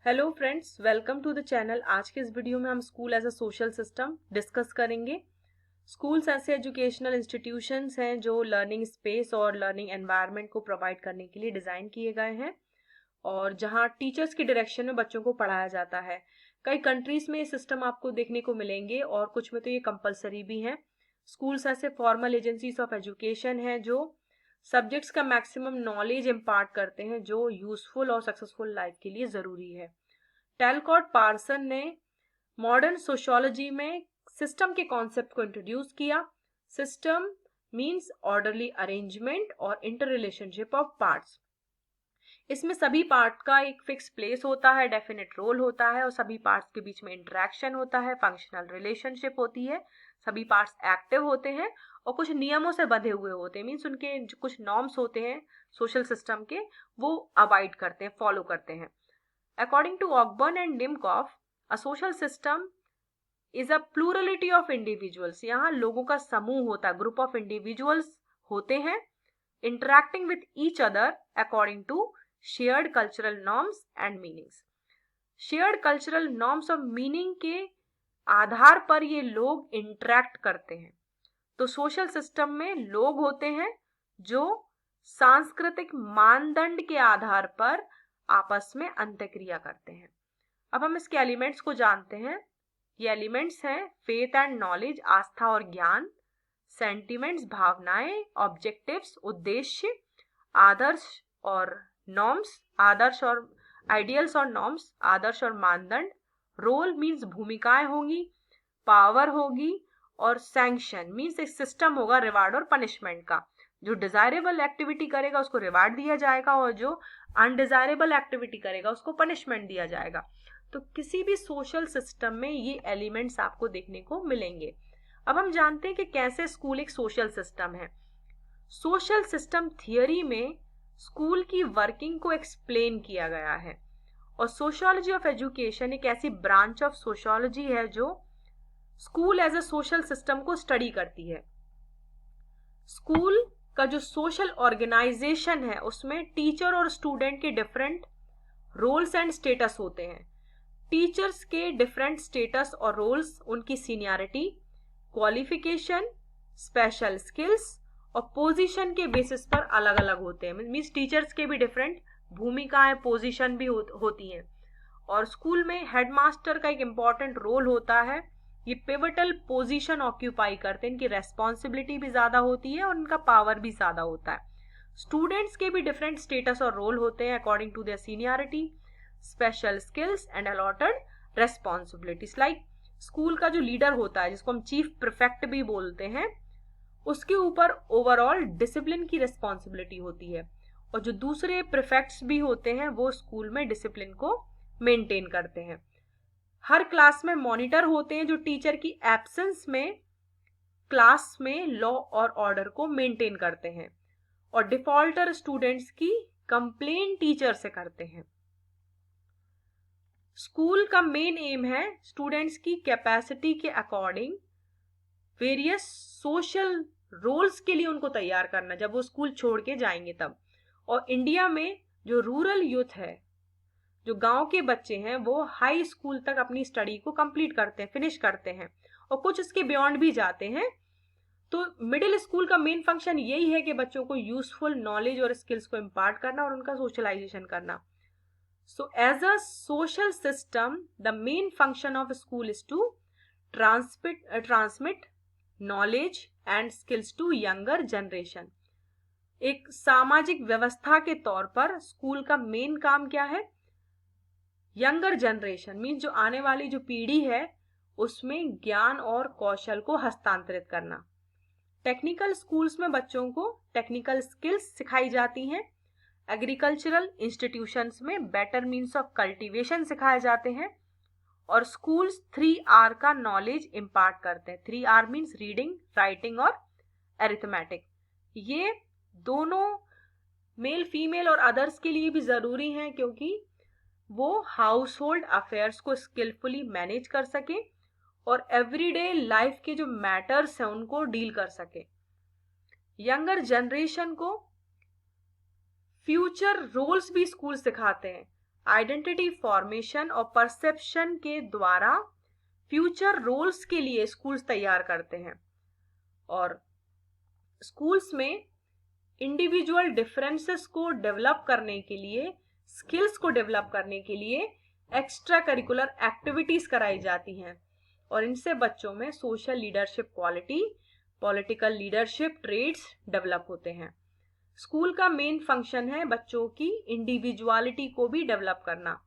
Hello friends, welcome to the channel. आज के इस वीडियो में हम school as a social system discuss करेंगे। स्कूल्स ऐसे एजुकेशनल इंस्टीट्यूशंस हैं जो लर्निंग स्पेस और लर्निंग एनवायरनमेंट को प्रोवाइड करने के लिए डिज़ाइन किए गए हैं और जहां टीचर्स की डायरेक्शन में बच्चों को पढ़ाया जाता है। कई कंट्रीज में ये सिस्टम आपको देखने को मिलेंगे और कुछ में तो ये कंपलसरी भी हैं। स्कूल्स ऐसे फॉर्मल एजेंसीज ऑफ एजुकेशन हैं जो सब्जेक्ट्स का मैक्सिमम नॉलेज इम्पार्ट करते हैं जो यूजफुल और सक्सेसफुल लाइफ के लिए ज़रूरी है। टैलकॉट पार्सन ने मॉडर्न सोशियोलॉजी में सिस्टम के कॉन्सेप्ट को इंट्रोड्यूस किया। सिस्टम मींस ऑर्डरली अरेंजमेंट और इंटर रिलेशनशिप ऑफ पार्ट्स। इसमें सभी पार्ट का एक फिक्स प्लेस होता है, डेफिनेट रोल होता है और सभी पार्ट्स के बीच में इंटरेक्शन होता है, फंक्शनल रिलेशनशिप होती है, सभी पार्ट्स एक्टिव होते हैं और कुछ नियमों से बंधे हुए होते हैं। मीन्स उनके जो कुछ नॉर्म्स होते हैं सोशल सिस्टम के, वो अवॉइड करते हैं, फॉलो करते हैं। According to Ogburn and Nimcoff, a social system is a plurality of individuals. यहाँ लोगों का समूह होता है, ग्रुप ऑफ इंडिविजुअल्स होते हैं, interacting with each other according to shared cultural norms and meanings. Shared cultural norms और meaning के आधार पर ये लोग इंटरेक्ट करते हैं। तो सोशल सिस्टम में लोग होते हैं जो सांस्कृतिक मानदंड के आधार पर आपस में अंतःक्रिया करते हैं। अब हम इसके एलिमेंट्स को जानते हैं। ये एलिमेंट्स हैं फेथ एंड नॉलेज, आस्था और ज्ञान, सेंटिमेंट्स भावनाएं, ऑब्जेक्टिव्स उद्देश्य, आदर्श और नॉर्म्स, आदर्श और आइडियल्स और नॉर्म्स, आदर्श और मानदंड, रोल मीन्स भूमिकाएं होंगी, पावर होगी और सैंक्शन मीन्स एक सिस्टम होगा रिवार्ड और पनिशमेंट का। जो डिजायरेबल एक्टिविटी करेगा उसको रिवार्ड दिया जाएगा और जो अनडिजायरेबल एक्टिविटी करेगा उसको पनिशमेंट दिया जाएगा। तो किसी भी सोशल सिस्टम में ये एलिमेंट्स आपको देखने को मिलेंगे। अब हम जानते हैं कि कैसे स्कूल एक सोशल सिस्टम है। सोशल सिस्टम थियरी में स्कूल की वर्किंग को एक्सप्लेन किया गया है और सोशियोलॉजी ऑफ एजुकेशन एक ऐसी ब्रांच ऑफ सोशियोलॉजी है जो school as a social system को स्टडी करती है। स्कूल का जो सोशल ऑर्गेनाइजेशन है उसमें टीचर और स्टूडेंट के डिफरेंट रोल्स एंड स्टेटस होते हैं। टीचर्स के डिफरेंट स्टेटस और रोल्स, उनकी सीनियरिटी, क्वालिफिकेशन, स्पेशल स्किल्स और पोजीशन के बेसिस पर अलग अलग होते हैं। मींस टीचर्स के भी डिफरेंट भूमिकाएं, पोजीशन भी होती हैं। और स्कूल में हेडमास्टर का एक इम्पॉर्टेंट रोल होता है। ये पिवटल पोजीशन ऑक्यूपाई करते हैं, इनकी रेस्पॉन्सिबिलिटी भी ज्यादा होती है और इनका पावर भी ज्यादा होता है। स्टूडेंट्स के भी डिफरेंट स्टेटस और रोल होते हैं according to their seniority, special skills and allotted responsibilities. Like school का जो लीडर होता है जिसको हम चीफ प्रीफेक्ट भी बोलते हैं, उसके ऊपर ओवरऑल डिसिप्लिन की रेस्पॉन्सिबिलिटी होती है और जो दूसरे प्रीफेक्ट्स भी होते हैं वो स्कूल में डिसिप्लिन को मेंटेन करते हैं। हर क्लास में मॉनिटर होते हैं जो टीचर की एब्सेंस में क्लास में लॉ और ऑर्डर को मेंटेन करते हैं और डिफॉल्टर स्टूडेंट्स की कंप्लेन टीचर से करते हैं। स्कूल का मेन एम है स्टूडेंट्स की कैपेसिटी के अकॉर्डिंग वेरियस सोशल रोल्स के लिए उनको तैयार करना जब वो स्कूल छोड़ के जाएंगे तब। और इंडिया में जो रूरल यूथ है, जो गांव के बच्चे हैं, वो हाई स्कूल तक अपनी स्टडी को कंप्लीट करते हैं, फिनिश करते हैं और कुछ इसके बियॉन्ड भी जाते हैं। तो मिडिल स्कूल का मेन फंक्शन यही है कि बच्चों को यूजफुल नॉलेज और स्किल्स को इम्पार्ट करना और उनका सोशलाइजेशन करना। So as a social system the main function of school is to transmit knowledge and skills to younger generation. एक सामाजिक व्यवस्था के तौर पर स्कूल का मेन काम क्या है? यंगर जनरेशन मीन्स जो आने वाली जो पीढ़ी है उसमें ज्ञान और कौशल को हस्तांतरित करना। टेक्निकल स्कूल्स में बच्चों को टेक्निकल स्किल्स सिखाई जाती हैं। एग्रीकल्चरल इंस्टीट्यूशंस में बेटर मीन्स ऑफ कल्टीवेशन सिखाए जाते हैं और स्कूल्स 3R का नॉलेज इम्पार्ट करते हैं। 3R मीन्स रीडिंग, राइटिंग और अरिथमेटिक। ये दोनों मेल, फीमेल और अदर्स के लिए भी जरूरी हैं क्योंकि वो हाउस होल्ड अफेयर्स को स्किलफुली मैनेज कर सके और एवरीडे लाइफ के जो मैटर्स हैं उनको डील कर सके। यंगर जनरेशन को फ्यूचर रोल्स भी स्कूल सिखाते हैं। आइडेंटिटी फॉर्मेशन और परसेप्शन के द्वारा फ्यूचर रोल्स के लिए स्कूल्स तैयार करते हैं। और स्कूल्स में इंडिविजुअल डिफरेंसेस को डेवलप करने के लिए, स्किल्स को डेवलप करने के लिए एक्स्ट्रा करिकुलर एक्टिविटीज कराई जाती हैं और इनसे बच्चों में social leadership quality, political leadership traits develop होते हैं। स्कूल का मेन फंक्शन है बच्चों की इंडिविजुअलिटी को भी डेवलप करना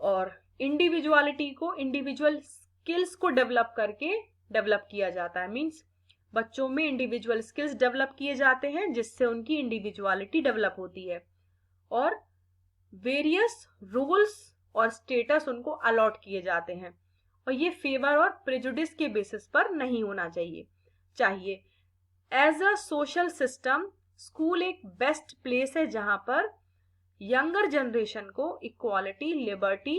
और इंडिविजुअलिटी को इंडिविजुअल स्किल्स को डेवलप करके डेवलप किया जाता है। मींस बच्चों में इंडिविजुअल स्किल्स डेवलप किए जाते हैं जिससे उनकी इंडिविजुअलिटी डेवलप होती है और वेरियस रोल्स और स्टेटस उनको अलॉट किए जाते हैं और ये फेवर और प्रेजुडिस के बेसिस पर नहीं होना चाहिए। As a social system school एक बेस्ट प्लेस है जहां पर यंगर जनरेशन को इक्वालिटी, लिबर्टी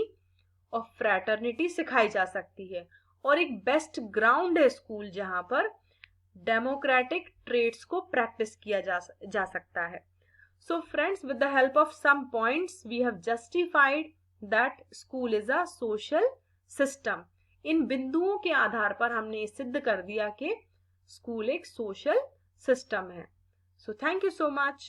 और फ्रैटर्निटी सिखाई जा सकती है और एक बेस्ट ग्राउंड है स्कूल जहां पर डेमोक्रेटिक ट्रेड्स को प्रैक्टिस किया जा सकता है। So friends, with the help of some points, we have justified that school is a social system. इन बिंदुओं के आधार पर हमने सिद्ध कर दिया कि स्कूल एक सोशल सिस्टम है। So thank you so much.